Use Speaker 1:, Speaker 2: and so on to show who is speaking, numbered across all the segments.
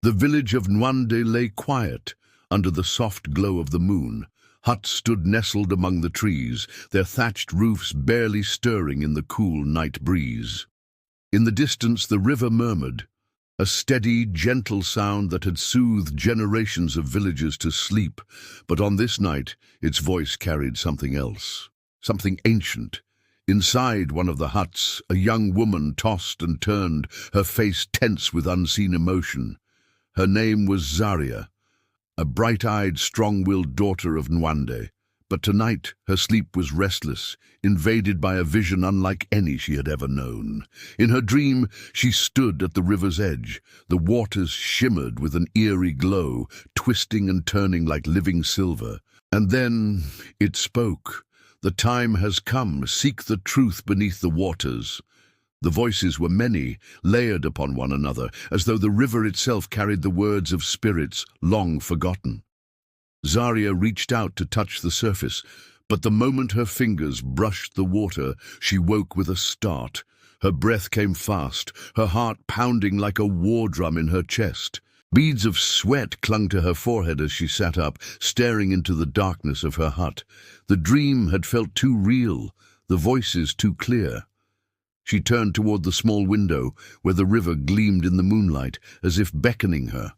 Speaker 1: The village of Nwande lay quiet under the soft glow of the moon. Huts stood nestled among the trees, their thatched roofs barely stirring in the cool night breeze. In the distance the river murmured, a steady, gentle sound that had soothed generations of villagers to sleep, but on this night its voice carried something else, something ancient. Inside one of the huts, a young woman tossed and turned, her face tense with unseen emotion. Her name was Zaria, a bright-eyed, strong-willed daughter of Nwande. But tonight her sleep was restless, invaded by a vision unlike any she had ever known. In her dream, she stood at the river's edge. The waters shimmered with an eerie glow, twisting and turning like living silver. And then it spoke. The time has come. Seek the truth beneath the waters. The voices were many, layered upon one another, as though the river itself carried the words of spirits long forgotten. Zaria reached out to touch the surface, but the moment her fingers brushed the water, she woke with a start. Her breath came fast, her heart pounding like a war drum in her chest. Beads of sweat clung to her forehead as she sat up, staring into the darkness of her hut. The dream had felt too real, the voices too clear. She turned toward the small window, where the river gleamed in the moonlight, as if beckoning her.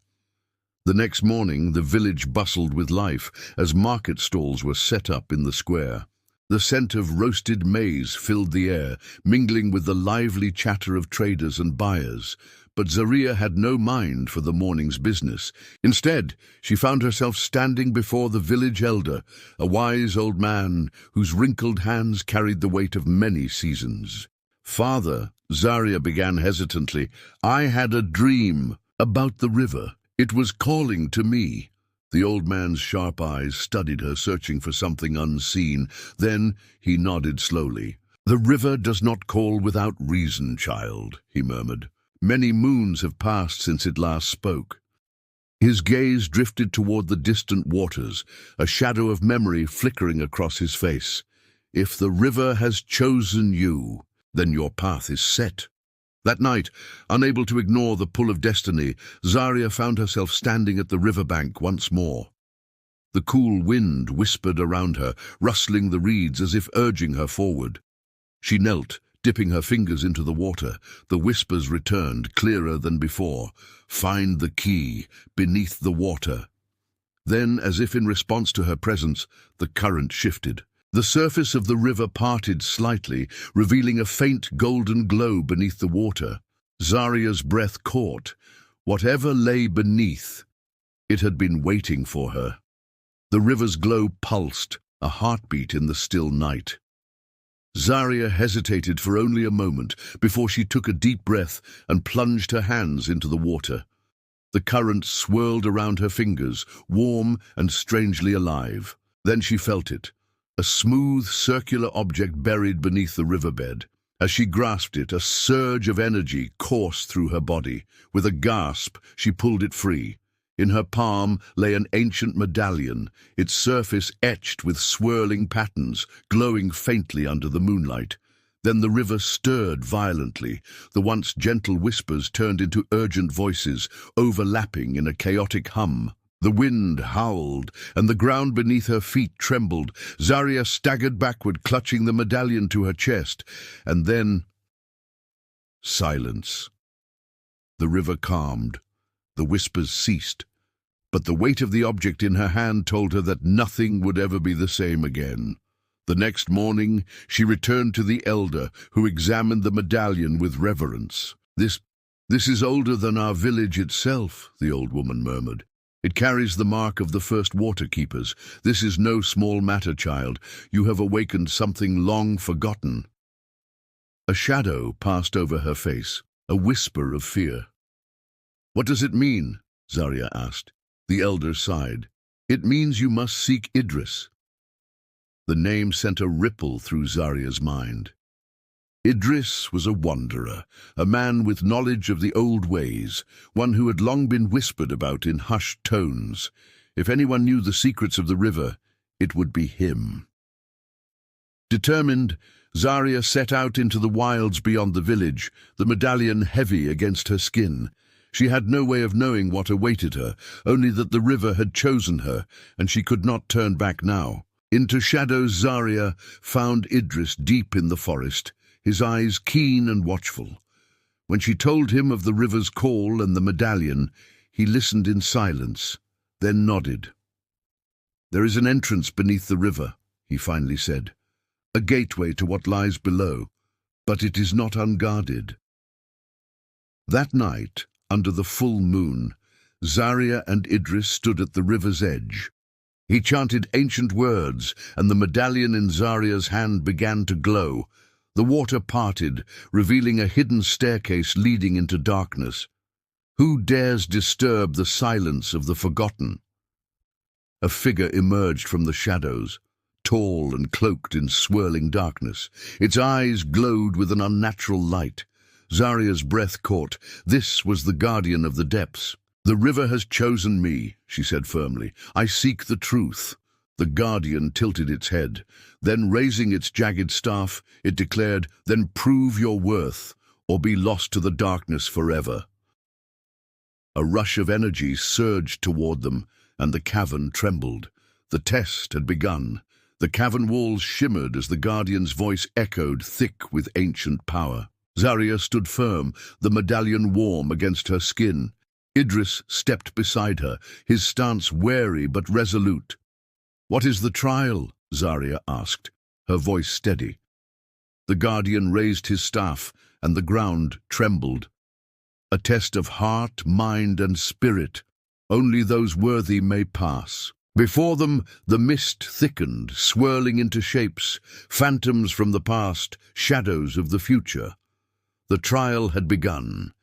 Speaker 1: The next morning, the village bustled with life, as market stalls were set up in the square. The scent of roasted maize filled the air, mingling with the lively chatter of traders and buyers. But Zaria had no mind for the morning's business. Instead, she found herself standing before the village elder, a wise old man whose wrinkled hands carried the weight of many seasons. "Father," Zaria began hesitantly, "I had a dream about the river. It was calling to me." The old man's sharp eyes studied her, searching for something unseen. Then he nodded slowly. "The river does not call without reason, child," he murmured. "Many moons have passed since it last spoke." His gaze drifted toward the distant waters, a shadow of memory flickering across his face. "If the river has chosen you, then your path is set." That night, unable to ignore the pull of destiny, Zaria found herself standing at the riverbank once more. The cool wind whispered around her, rustling the reeds as if urging her forward. She knelt, dipping her fingers into the water. The whispers returned, clearer than before. "Find the key, beneath the water." Then, as if in response to her presence, the current shifted. The surface of the river parted slightly, revealing a faint golden glow beneath the water. Zaria's breath caught. Whatever lay beneath, it had been waiting for her. The river's glow pulsed, a heartbeat in the still night. Zaria hesitated for only a moment before she took a deep breath and plunged her hands into the water. The current swirled around her fingers, warm and strangely alive. Then she felt it. A smooth, circular object buried beneath the riverbed. As she grasped it, a surge of energy coursed through her body. With a gasp, she pulled it free. In her palm lay an ancient medallion, its surface etched with swirling patterns, glowing faintly under the moonlight. Then the river stirred violently. The once gentle whispers turned into urgent voices, overlapping in a chaotic hum. The wind howled, and the ground beneath her feet trembled. Zaria staggered backward, clutching the medallion to her chest. And then, silence. The river calmed. The whispers ceased. But the weight of the object in her hand told her that nothing would ever be the same again. The next morning, she returned to the elder, who examined the medallion with reverence. This is older than our village itself," the old woman murmured. "It carries the mark of the first water-keepers. This is no small matter, child. You have awakened something long forgotten." A shadow passed over her face, a whisper of fear. "What does it mean?" Zaria asked. The elder sighed. "It means you must seek Idris." The name sent a ripple through Zaria's mind. Idris was a wanderer, a man with knowledge of the old ways, one who had long been whispered about in hushed tones. If anyone knew the secrets of the river, it would be him. Determined, Zaria set out into the wilds beyond the village, the medallion heavy against her skin. She had no way of knowing what awaited her, only that the river had chosen her, and she could not turn back now. Into shadows Zaria found Idris deep in the forest, his eyes keen and watchful. When she told him of the river's call and the medallion, he listened in silence, then nodded. "There is an entrance beneath the river," he finally said, "a gateway to what lies below, but it is not unguarded." That night, under the full moon, Zaria and Idris stood at the river's edge. He chanted ancient words, and the medallion in Zaria's hand began to glow. The water parted, revealing a hidden staircase leading into darkness. Who dares disturb the silence of the forgotten? A figure emerged from the shadows, tall and cloaked in swirling darkness. Its eyes glowed with an unnatural light. Zaria's breath caught. This was the guardian of the depths. "The river has chosen me," she said firmly. "I seek the truth." The guardian tilted its head. Then, raising its jagged staff, it declared, "Then prove your worth, or be lost to the darkness forever." A rush of energy surged toward them, and the cavern trembled. The test had begun. The cavern walls shimmered as the guardian's voice echoed, thick with ancient power. Zaria stood firm, the medallion warm against her skin. Idris stepped beside her, his stance wary but resolute. "What is the trial?" Zaria asked, her voice steady. The guardian raised his staff, and the ground trembled. "A test of heart, mind, and spirit. Only those worthy may pass." Before them, the mist thickened, swirling into shapes, phantoms from the past, shadows of the future. The trial had begun.